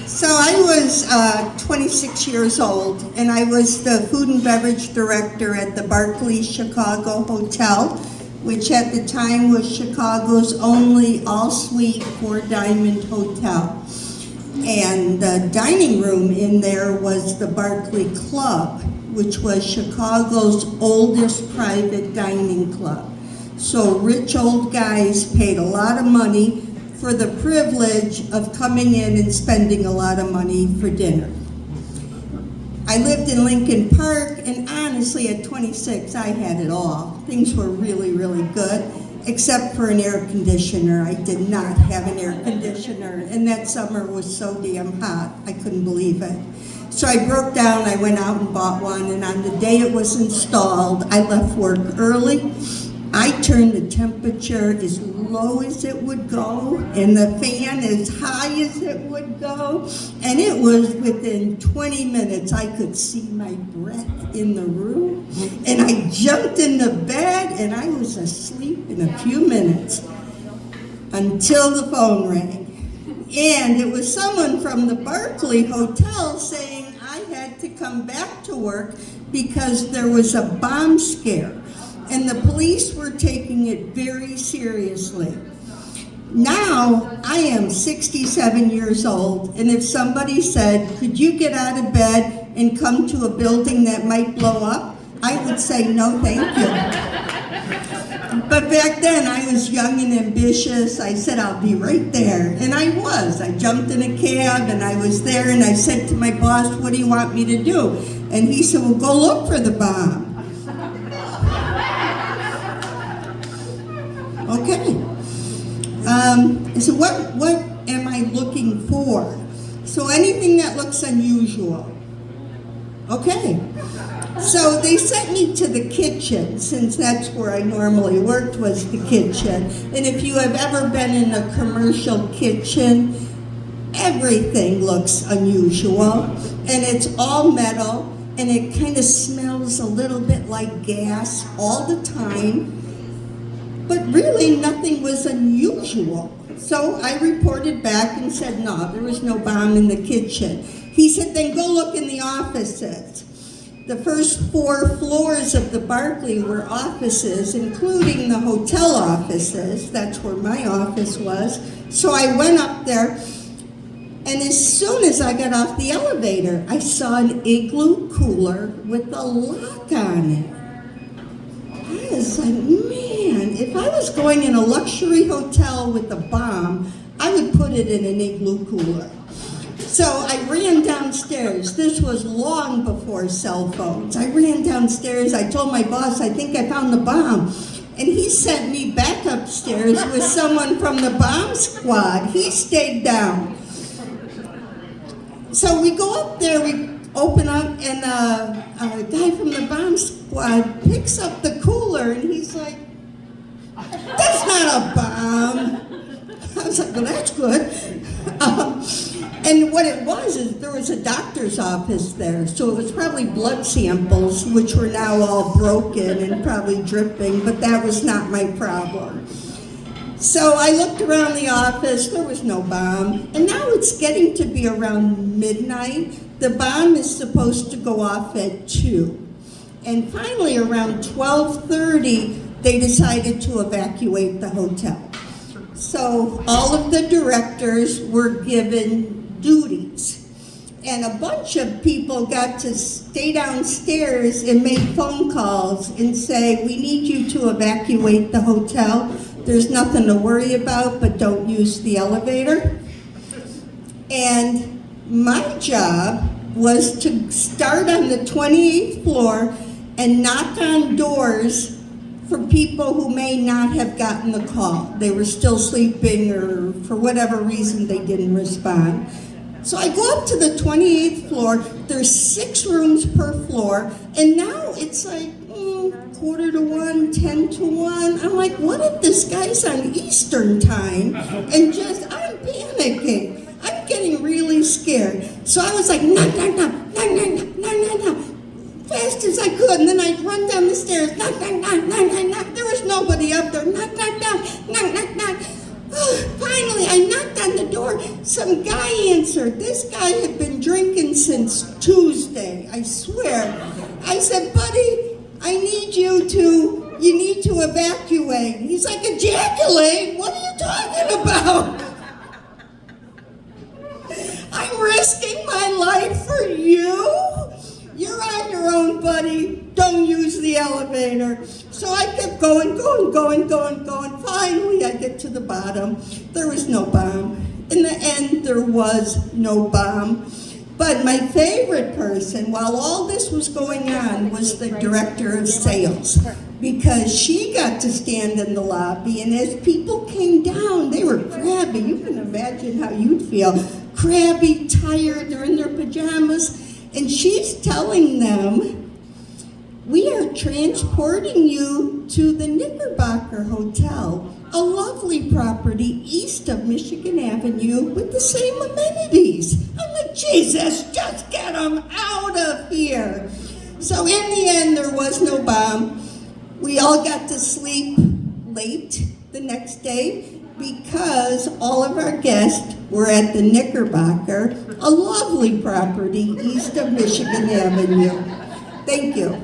So I was 26 years old, and I was the food and beverage director at the Barclays Chicago Hotel, which at the time was Chicago's only all-suite four-diamond hotel. And the dining room in there was the Barclay Club, which was Chicago's oldest private dining club. So rich old guys paid a lot of money for the privilege of coming in and spending a lot of money for dinner. I lived in Lincoln Park, and honestly, at 26, I had it all. Things were really, really good, except for an air conditioner. I did not have an air conditioner, and that summer was so damn hot, I couldn't believe it. So I broke down, I went out and bought one, and on the day it was installed, I left work early. I turned the temperature as low as it would go and the fan as high as it would go. And it was within 20 minutes, I could see my breath in the room. And I jumped in the bed and I was asleep in a few minutes until the phone rang. And it was someone from the Barclay Hotel saying I had to come back to work because there was a bomb scare. And the police were taking it very seriously. Now, I am 67 years old, and if somebody said, could you get out of bed and come to a building that might blow up? I would say, no, thank you. But back then, I was young and ambitious. I said, I'll be right there. And I was. I jumped in a cab, and I was there, and I said to my boss, what do you want me to do? And he said, well, go look for the bomb. Okay. So what am I looking for? So anything that looks unusual. Okay. So they sent me to the kitchen, since that's where I normally worked, was the kitchen. And if you have ever been in a commercial kitchen, everything looks unusual. And it's all metal, and it kind of smells a little bit like gas all the time. But really, nothing was unusual. So I reported back and said, no, there was no bomb in the kitchen. He said, then go look in the offices. The first 4 floors of the Barclay were offices, including the hotel offices. That's where my office was. So I went up there, and as soon as I got off the elevator, I saw an Igloo cooler with a lock on it. I was like, man, if I was going in a luxury hotel with a bomb, I would put it in an Igloo cooler. So I ran downstairs. This was long before cell phones. I ran downstairs. I told my boss, I think I found the bomb. And he sent me back upstairs with someone from the bomb squad. He stayed down. So we go up there, we open up, and a guy from the bomb squad picks up the cooler, and he's like, that's not a bomb. I was like, well, that's good. And what it was is there was a doctor's office there, so it was probably blood samples, which were now all broken and probably dripping, but that was not my problem. So I looked around the office, there was no bomb, and now it's getting to be around midnight. The bomb is supposed to go off at 2. And finally, around 12:30, they decided to evacuate the hotel. So all of the directors were given duties. And a bunch of people got to stay downstairs and make phone calls and say, we need you to evacuate the hotel. There's nothing to worry about, but don't use the elevator. And my job was to start on the 28th floor and knock on doors for people who may not have gotten the call. They were still sleeping, or for whatever reason they didn't respond. So I go up to the 28th floor. There's 6 rooms per floor, and now it's like 1:45, 1:50. I'm like, what if this guy's on Eastern time? And I'm panicking. I'm getting really scared. So I was like, knock, knock, knock, knock, knock, knock, knock, knock, fast as I could. And then I'd run down the stairs, knock, knock, knock, knock, knock, knock. There was nobody up there. Knock, knock, knock, knock, knock, knock. Some guy answered. This guy had been drinking since Tuesday, I swear. I said, buddy, you need to evacuate. He's like, ejaculate? What are you talking about? I'm risking my life for you? You're on your own, buddy. Don't use the elevator. So I kept going. Finally, I get to the bottom. There was no bomb. In the end, there was no bomb. But my favorite person, while all this was going on, was the director of sales, because she got to stand in the lobby, and as people came down, they were crabby. You can imagine how you'd feel. Crabby, tired, they're in their pajamas, and she's telling them, we are transporting you to the Knickerbocker Hotel, a lovely property east of Michigan Avenue with the same amenities. I'm like, Jesus, just get them out of here. So in the end, there was no bomb. We all got to sleep late the next day because all of our guests were at the Knickerbocker, a lovely property east of Michigan Avenue. Thank you.